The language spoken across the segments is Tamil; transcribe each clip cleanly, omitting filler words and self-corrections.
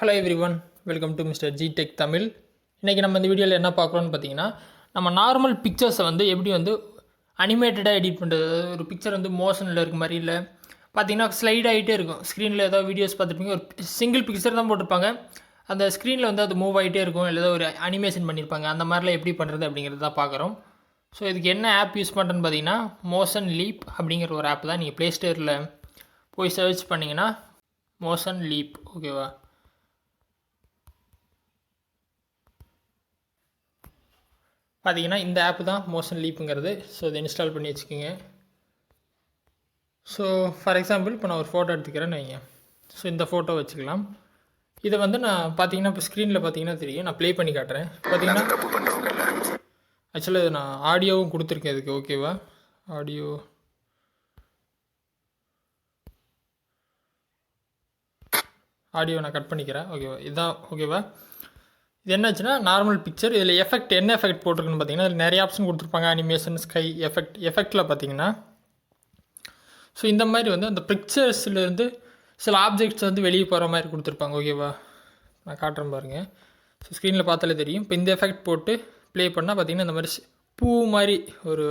Hello everyone, welcome to MR.G tech Tamil. இன்றைக்கி நம்ம இந்த வீடியோவில் என்ன பார்க்குறோன்னு பார்த்தீங்கன்னா, நம்ம நார்மல் பிக்சர்ஸை வந்து எப்படி வந்து அனிமேட்டடாக எடிட் பண்ணுறது. ஒரு பிக்சர் வந்து மோஷனில் இருக்க மாதிரி இல்லை பார்த்தீங்கன்னா ஸ்லைட் ஆகிட்டே இருக்கும். ஸ்க்ரீனில் ஏதாவது வீடியோஸ் பார்த்துருப்பீங்க, ஒரு சிங்கிள் பிக்சர் தான் போட்டிருப்பாங்க, அந்த ஸ்க்ரீனில் வந்து அது மூவ் ஆகிட்டே இருக்கும், இல்லை ஏதாவது ஒரு அனிமேஷன் பண்ணியிருப்பாங்க. அந்த மாதிரிலாம் எப்படி பண்ணுறது அப்படிங்கிறது தான் பார்க்குறோம். ஸோ இதுக்கு என்ன ஆப் யூஸ் பண்ணுறேன்னு பார்த்தீங்கன்னா, மோஷன் லீப் அப்படிங்கிற ஒரு ஆப் தான். நீங்கள் ப்ளே ஸ்டோரில் போய் சர்ச் பண்ணிங்கன்னா மோஷன் லீப், ஓகேவா. பார்த்தீங்கன்னா இந்த ஆப் தான் மோஷன் லீப்புங்கிறது. ஸோ இதை இன்ஸ்டால் பண்ணி வச்சுக்கோங்க. ஸோ ஃபார் எக்ஸாம்பிள் இப்போ நான் ஒரு ஃபோட்டோ எடுத்துக்கிறேன்னு வைங்க. ஸோ இந்த ஃபோட்டோ வச்சுக்கலாம். இதை வந்து நான் பார்த்தீங்கன்னா இப்போ ஸ்க்ரீனில் பார்த்தீங்கன்னா தெரியும். நான் ப்ளே பண்ணி காட்டுறேன். பார்த்தீங்கன்னா ஆக்சுவலாக இது நான் ஆடியோவும் கொடுத்துருக்கேன் இதுக்கு, ஓகேவா. ஆடியோ நான் கட் பண்ணிக்கிறேன், ஓகேவா. இதுதான், ஓகேவா. இது என்னாச்சுன்னா நார்மல் பிக்சர். இதில் எஃபெக்ட் என்ன எஃபெக்ட் போட்டிருக்குன்னு பார்த்தீங்கன்னா இதில் நிறைய ஆப்ஷன் கொடுத்துருப்பாங்க. அனிமேஷன், ஸ்கை எஃபெக்டில் பார்த்தீங்கன்னா ஸோ இந்த மாதிரி வந்து அந்த பிக்சர்ஸ்லேருந்து சில ஆப்ஜெக்ட்ஸ் வந்து வெளியே போகிற மாதிரி கொடுத்துருப்பாங்க, ஓகேவா. நான் காட்டுறேன் பாருங்கள். ஸோ ஸ்க்ரீனில் பார்த்தாலே தெரியும். இப்போ இந்த எஃபெக்ட் போட்டு ப்ளே பண்ணால் பார்த்தீங்கன்னா இந்த மாதிரி பூ மாதிரி ஒரு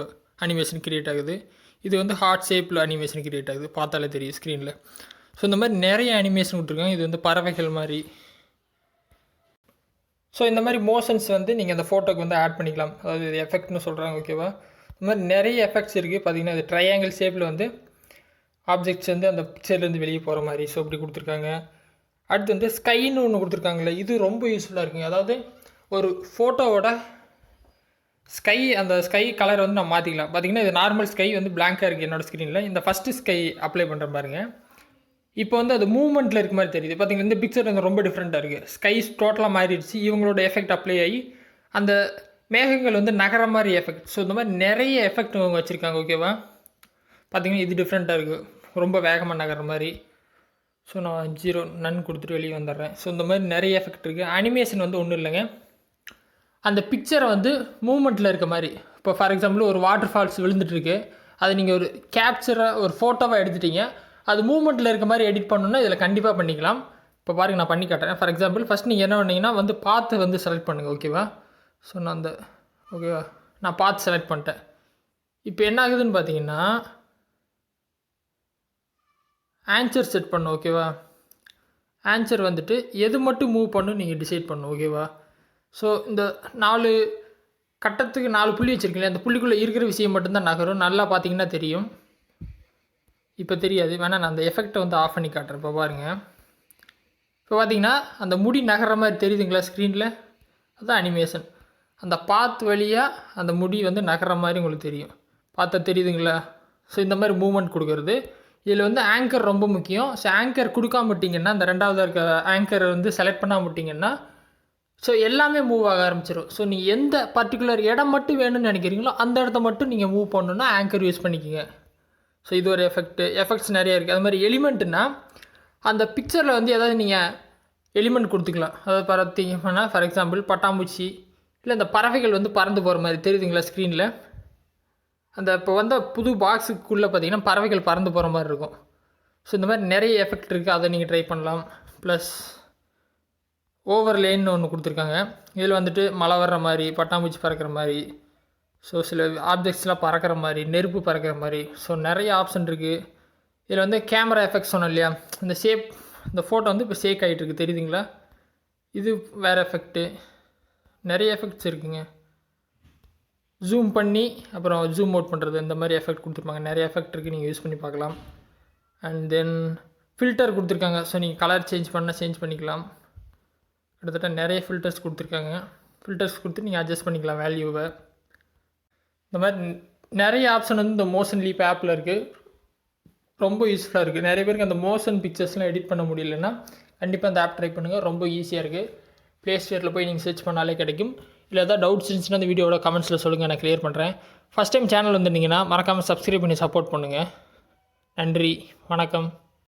அனிமேஷன் க்ரியேட் ஆகுது. இது வந்து ஹார்ட் ஷேப்பில் அனிமேஷன் க்ரியேட் ஆகுது, பார்த்தாலே தெரியும் ஸ்க்ரீனில். ஸோ இந்த மாதிரி நிறைய அனிமேஷன் கொடுத்துருக்காங்க. இது வந்து பறவைகள் மாதிரி. ஸோ இந்த மாதிரி மோஷன்ஸ் வந்து நீங்கள் அந்த ஃபோட்டோக்கு வந்து ஆட் பண்ணிக்கலாம். அதாவது இது எஃபெக்ட்னு சொல்கிறாங்க, ஓகேவா. இந்த மாதிரி நிறைய எஃபெக்ட்ஸ் இருக்குது. பார்த்திங்கன்னா இது ட்ரையாங்கிள் ஷேப்பில் வந்து ஆப்ஜெக்ட்ஸ் வந்து அந்த பிக்சர்லேருந்து வெளியே போகிற மாதிரி ஸோ இப்படி கொடுத்துருக்காங்க. அடுத்து வந்து ஸ்கைன்னு ஒன்று கொடுத்துருக்காங்களே, இது ரொம்ப யூஸ்ஃபுல்லாக இருக்குங்க. அதாவது ஒரு ஃபோட்டோவோட அந்த ஸ்கை கலரை வந்து நம்ம மாற்றிக்கலாம். பார்த்திங்கன்னா இது நார்மல் ஸ்கை வந்து பிளாங்காக இருக்குது என்னோடய ஸ்க்ரீனில். இந்த ஃபஸ்ட்டு ஸ்கை அப்ளை பண்ணுற பாருங்கள். இப்போ வந்து அது மூவ்மெண்ட்டில் இருக்க மாதிரி தெரியுது. பார்த்திங்கன்னா இந்த பிக்சர் வந்து ரொம்ப டிஃப்ரெண்ட்டாக இருக்குது. ஸ்கைஸ் டோட்டலாக மாறிடுச்சு. இவங்களோட எஃபெக்ட் அப்ளை ஆகி அந்த மேகங்கள் வந்து நகர மாதிரி எஃபெக்ட். ஸோ இந்த மாதிரி நிறைய எஃபெக்ட் அவங்க வச்சுருக்காங்க, ஓகேவா. பார்த்திங்கன்னா இது டிஃப்ரெண்ட்டாக இருக்குது, ரொம்ப வேகமாக நகர மாதிரி. ஸோ நான் 0 நன் கொடுத்துட்டு வெளியே வந்துடுறேன். ஸோ இந்த மாதிரி நிறைய எஃபெக்ட் இருக்குது. அனிமேஷன் வந்து ஒன்றும் இல்லைங்க, அந்த பிக்சரை வந்து மூவ்மெண்ட்டில் இருக்க மாதிரி. இப்போ ஃபார் எக்ஸாம்பிள் ஒரு வாட்டர் ஃபால்ஸ் விழுந்துட்டுருக்கு, அதை நீங்கள் ஒரு கேப்சராக ஒரு ஃபோட்டோவாக எடுத்துட்டீங்க, அது மூவ்மெண்ட்டில் இருக்க மாதிரி எடிட் பண்ணணுன்னா இதில் கண்டிப்பாக பண்ணிக்கலாம். இப்போ பாருங்கள், நான் பண்ணி காட்டுறேன். ஃபார் எக்ஸாம்பிள் ஃபஸ்ட் நீங்கள் என்ன பண்ணிங்கன்னா வந்து பார்த்து வந்து செலக்ட் பண்ணுங்கள், ஓகேவா. ஸோ நான் அந்த ஓகேவா நான் பார்த்து செலக்ட் பண்ணிட்டேன். இப்போ என்ன ஆகுதுன்னு பார்த்தீங்கன்னா ஆன்சர் செட் பண்ணணும், ஓகேவா. ஆன்சர் வந்துட்டு எது மட்டும் மூவ் பண்ணணும் நீங்கள் டிசைட் பண்ணணும், ஓகேவா. ஸோ இந்த 4 கட்டத்துக்கு 4 புள்ளி வச்சுருக்கீங்களே, அந்த புள்ளிக்குள்ளே இருக்கிற விஷயம் மட்டும்தான் நகரும். நல்லா பார்த்தீங்கன்னா தெரியும். இப்போ தெரியாது, வேணால் நான் அந்த எஃபெக்டை வந்து ஆஃப் பண்ணி காட்டுறேன். இப்போ பாருங்கள். இப்போ பார்த்தீங்கன்னா அந்த முடி நகர மாதிரி தெரியுதுங்களா ஸ்க்ரீனில், அதுதான் அனிமேஷன். அந்த பாத் வழியாக அந்த முடி வந்து நகர மாதிரி உங்களுக்கு தெரியும், பார்த்தா தெரியுதுங்களா. ஸோ இந்த மாதிரி மூவ்மெண்ட் கொடுக்குறது. இதில் வந்து ஆங்கர் ரொம்ப முக்கியம். ஸோ ஆங்கர் கொடுக்காம விட்டிங்கன்னா, அந்த ரெண்டாவது இருக்க ஆங்கரை வந்து செலக்ட் பண்ணாமல் விட்டிங்கன்னா ஸோ எல்லாமே மூவ் ஆக ஆரம்பிச்சிடும். ஸோ நீங்கள் எந்த பர்டிகுலர் இடம் மட்டும் வேணும்னு நினைக்கிறீங்களோ அந்த இடத்த மட்டும் நீங்கள் மூவ் பண்ணணுன்னா ஆங்கர் யூஸ் பண்ணிக்கோங்க. ஸோ இது ஒரு எஃபெக்ட்ஸ் நிறையா இருக்குது. அது மாதிரி எலிமெண்ட்டுன்னா அந்த பிக்சரில் வந்து ஏதாவது நீங்கள் எலிமெண்ட் கொடுத்துக்கலாம். அதாவது பார்த்தீங்கன்னா ஃபார் எக்ஸாம்பிள் பட்டாம்பூச்சி இல்லை இந்த பறவைகள் வந்து பறந்து போகிற மாதிரி தெரியுதுங்களா ஸ்க்ரீனில். அந்த இப்போ வந்த புது பாக்ஸுக்குள்ளே பார்த்தீங்கன்னா பறவைகள் பறந்து போகிற மாதிரி இருக்கும். ஸோ இந்த மாதிரி நிறைய எஃபெக்ட் இருக்குது, அதை நீங்கள் ட்ரை பண்ணலாம். ப்ளஸ் ஓவர்லேன்னு ஒன்று கொடுத்துருக்காங்க. இதில் வந்துட்டு மழை வர்ற மாதிரி, பட்டாம்பூச்சி பறக்கிற மாதிரி, ஸோ சில ஆப்ஜெக்ட்ஸ்லாம் பறக்கிற மாதிரி, நெருப்பு பறக்கிற மாதிரி, ஸோ நிறைய ஆப்ஷன் இருக்குது. இதில் வந்து கேமரா எஃபெக்ட்ஸ் சொன்னோம் இல்லையா, இந்த ஷேப், இந்த ஃபோட்டோ வந்து இப்போ ஷேக் ஆகிட்டுருக்கு தெரியுதுங்களா. இது வேறு எஃபெக்ட்டு, நிறைய எஃபெக்ட்ஸ் இருக்குங்க. ஜூம் பண்ணி அப்புறம் ஜூம் அவுட் பண்ணுறது, இந்த மாதிரி எஃபெக்ட் கொடுத்துருப்பாங்க. நிறைய எஃபெக்ட் இருக்குது, நீங்கள் யூஸ் பண்ணி பார்க்கலாம். அண்ட் தென் ஃபில்டர் கொடுத்துருக்காங்க. ஸோ நீங்கள் கலர் சேஞ்ச் பண்ணிக்கலாம். கிட்டத்தட்ட நிறைய ஃபில்டர்ஸ் கொடுத்துருக்காங்க. ஃபில்டர்ஸ் கொடுத்து நீங்கள் அட்ஜஸ்ட் பண்ணிக்கலாம் வேல்யூவை. இந்த மாதிரி நிறைய ஆப்ஷன் வந்து இந்த மோஷன் லீப் ஆப்பில் இருக்குது, ரொம்ப யூஸ்ஃபுல்லாக இருக்குது. நிறைய பேருக்கு அந்த மோஷன் பிக்சர்ஸ்லாம் எடிட் பண்ண முடியலன்னா கண்டிப்பாக அந்த ஆப் ட்ரை பண்ணுங்கள், ரொம்ப ஈஸியாக இருக்குது. ப்ளே ஸ்டோரில் போய் நீங்கள் சர்ச் பண்ணாலே கிடைக்கும். இல்லை ஏதாவது டவுட்ஸ் இருந்துச்சுன்னா அந்த வீடியோட கமெண்ட்ஸில் சொல்லுங்கள், நான் க்ளியர் பண்ணுறேன். ஃபஸ்ட் டைம் சேனல் வந்துருந்தீங்கன்னா மறக்காமல் சப்ஸ்கிரைப் பண்ணி சப்போர்ட் பண்ணுங்கள். நன்றி, வணக்கம்.